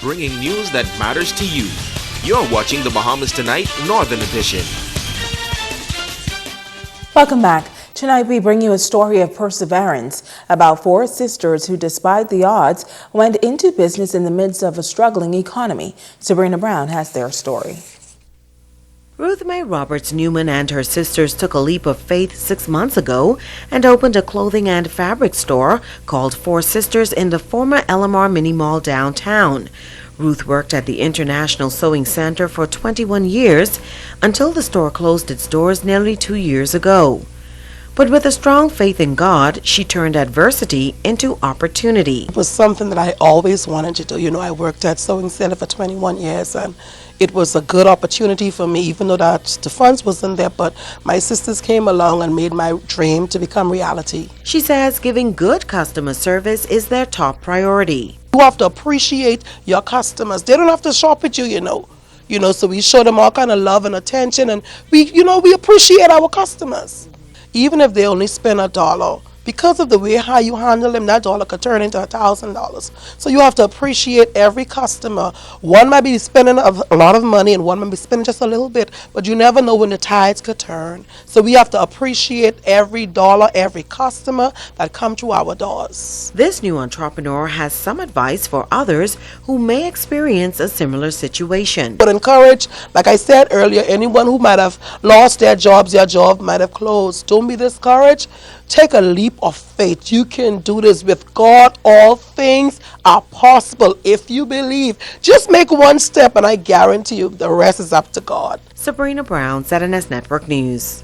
bringing news that matters to you. You're watching the Bahamas Tonight Northern Edition. Welcome back. Tonight we bring you a story of perseverance about four sisters who, despite the odds, went into business in the midst of a struggling economy. Sabrina Brown has their story. Ruth Mae Roberts Newman and her sisters took a leap of faith 6 months ago and opened a clothing and fabric store called Four Sisters in the former LMR Mini Mall downtown. Ruth worked at the International Sewing Center for 21 years until the store closed its doors nearly 2 years ago. But with a strong faith in God, she turned adversity into opportunity. It was something that I always wanted to do. You know, I worked at Sewing Center for 21 years and it was a good opportunity for me, even though that the funds wasn't there, but my sisters came along and made my dream to become reality. She says giving good customer service is their top priority. You have to appreciate your customers. They don't have to shop with you, you know. So we show them all kind of love and attention, and we appreciate our customers. Even if they only spend $1, because of the way how you handle them, that dollar could turn into $1,000. So you have to appreciate every customer. One might be spending a lot of money and one might be spending just a little bit, but you never know when the tides could turn. So we have to appreciate every dollar, every customer that come through our doors. This new entrepreneur has some advice for others who may experience a similar situation. But encourage, like I said earlier, anyone who might have lost their jobs, their job might have closed. Don't be discouraged. Take a leap of faith. You can do this with God. All things are possible if you believe. Just make one step and I guarantee you the rest is up to God. Sabrina Brown, ZNS Network News.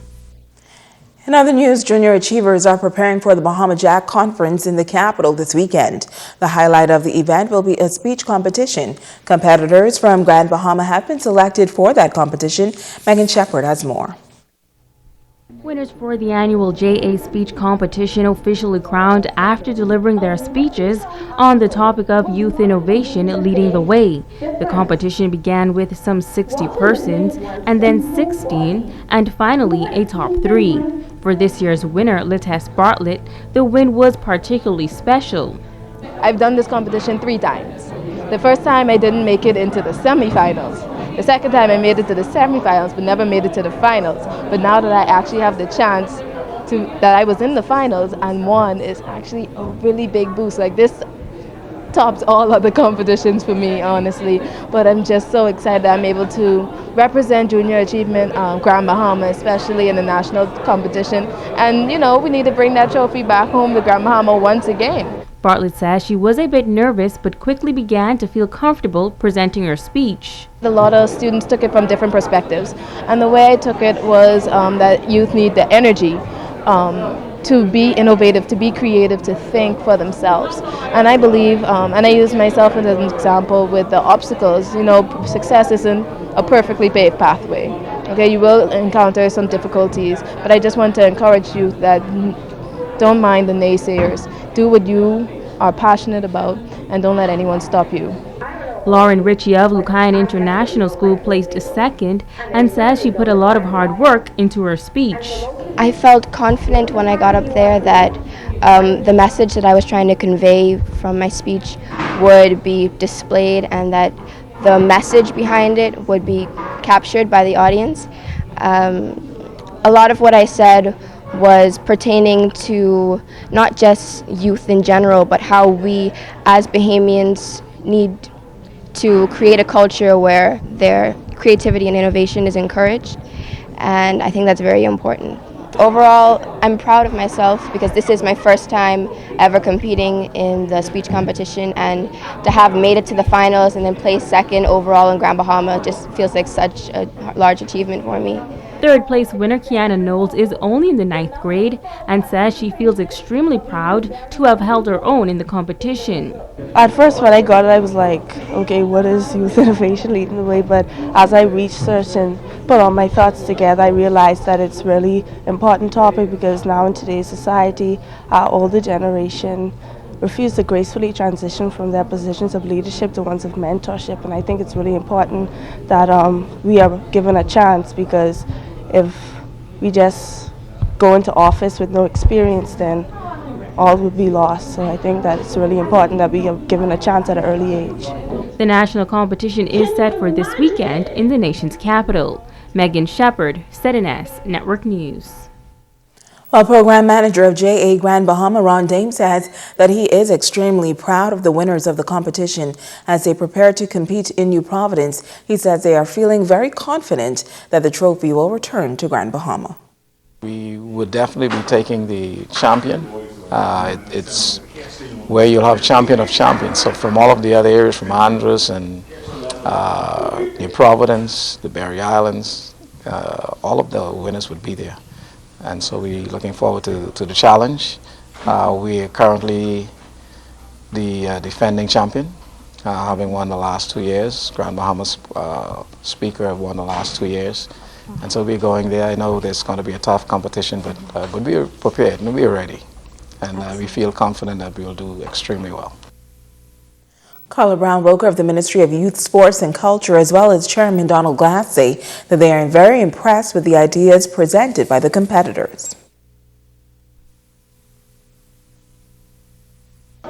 In other news, junior achievers are preparing for the Bahama Jack Conference in the capital this weekend. The highlight of the event will be a speech competition. Competitors from Grand Bahama have been selected for that competition. Megan Shepard has more. Winners for the annual JA Speech Competition officially crowned after delivering their speeches on the topic of youth innovation leading the way. The competition began with some 60 persons and then 16 and finally a top 3. For this year's winner, Letesse Bartlett, the win was particularly special. I've done this competition 3 times. The first time I didn't make it into the semifinals. The second time I made it to the semifinals but never made it to the finals. But now that I actually have the chance that I was in the finals and won is actually a really big boost. Like this tops all other competitions for me, honestly. But I'm just so excited that I'm able to represent junior achievement, Grand Bahama, especially in the national competition. And we need to bring that trophy back home to Grand Bahama once again. Bartlett says she was a bit nervous but quickly began to feel comfortable presenting her speech. A lot of students took it from different perspectives, and the way I took it was that youth need the energy to be innovative, to be creative, to think for themselves. And I believe, and I use myself as an example with the obstacles, success isn't a perfectly paved pathway. Okay, you will encounter some difficulties, but I just want to encourage youth that don't mind the naysayers. Do what you are passionate about and don't let anyone stop you. Lauren Ritchie of Lucayan International School placed second and says she put a lot of hard work into her speech. I felt confident when I got up there that the message that I was trying to convey from my speech would be displayed and that the message behind it would be captured by the audience. A lot of what I said was pertaining to not just youth in general, but how we as Bahamians need to create a culture where their creativity and innovation is encouraged, and I think that's very important. Overall, I'm proud of myself because this is my first time ever competing in the speech competition, and to have made it to the finals and then place second overall in Grand Bahama just feels like such a large achievement for me. Third place winner Kiana Knowles is only in the 9th grade and says she feels extremely proud to have held her own in the competition. At first when I got it, I was like, okay, what is youth innovation leading the way? But as I researched and put all my thoughts together, I realized that it's really important topic because now in today's society, our older generation refuse to gracefully transition from their positions of leadership to ones of mentorship. And I think it's really important that we are given a chance, because if we just go into office with no experience, then all would be lost. So I think that it's really important that we are given a chance at an early age. The national competition is set for this weekend in the nation's capital. Megan Shepard, ZNS Network News. Well, Program Manager of JA Grand Bahama, Ron Dame, says that he is extremely proud of the winners of the competition as they prepare to compete in New Providence. He says they are feeling very confident that the trophy will return to Grand Bahama. We would definitely be taking the champion. It's where you'll have champion of champions. So from all of the other areas, from Andros and New Providence, the Berry Islands, all of the winners would be there. And so we're looking forward to the challenge. We are currently the defending champion, having won the last 2 years. Grand Bahamas speaker have won the last 2 years. And so we're going there. I know there's going to be a tough competition, but we're prepared and we're ready. And we feel confident that we will do extremely well. Carla Brown-Roker of the Ministry of Youth, Sports and Culture, as well as Chairman Donald Glass, say that they are very impressed with the ideas presented by the competitors.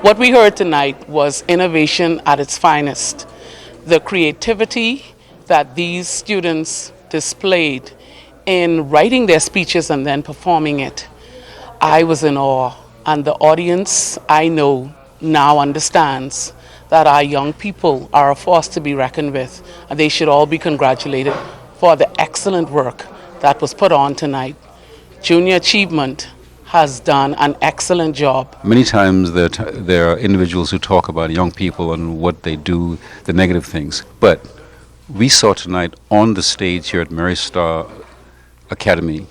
What we heard tonight was innovation at its finest. The creativity that these students displayed in writing their speeches and then performing it. I was in awe, and the audience, I know, now understands that our young people are a force to be reckoned with, and they should all be congratulated for the excellent work that was put on tonight. Junior Achievement has done an excellent job. Many times there are individuals who talk about young people and what they do, the negative things, but we saw tonight on the stage here at Mary Star Academy,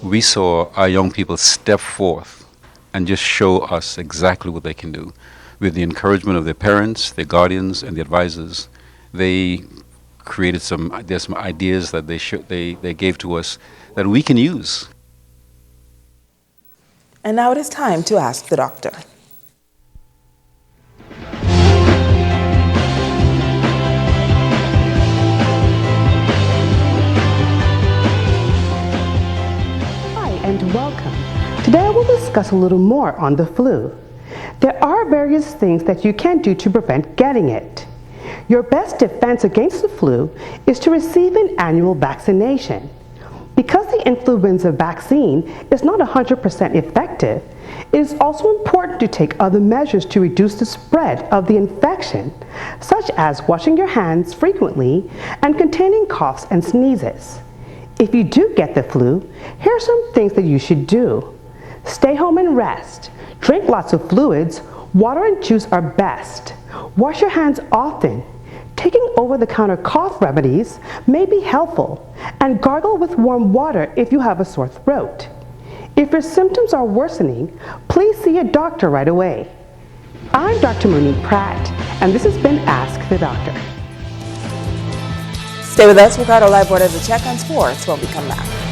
we saw our young people step forth and just show us exactly what they can do. With the encouragement of their parents, their guardians, and the advisors, they created some ideas that they gave to us that we can use. And now it is time to ask the doctor. Hi and welcome. Today I will discuss a little more on the flu. There are various things that you can do to prevent getting it. Your best defense against the flu is to receive an annual vaccination. Because the influenza vaccine is not 100% effective, it is also important to take other measures to reduce the spread of the infection, such as washing your hands frequently and containing coughs and sneezes. If you do get the flu, here are some things that you should do. Stay home and rest. Drink lots of fluids. Water and juice are best. Wash your hands often. Taking over-the-counter cough remedies may be helpful, and gargle with warm water if you have a sore throat. If your symptoms are worsening, please see a doctor right away. I'm Dr. Monique Pratt, and this has been Ask the Doctor. Stay with us. We've got our live board of the check on sports when we come back.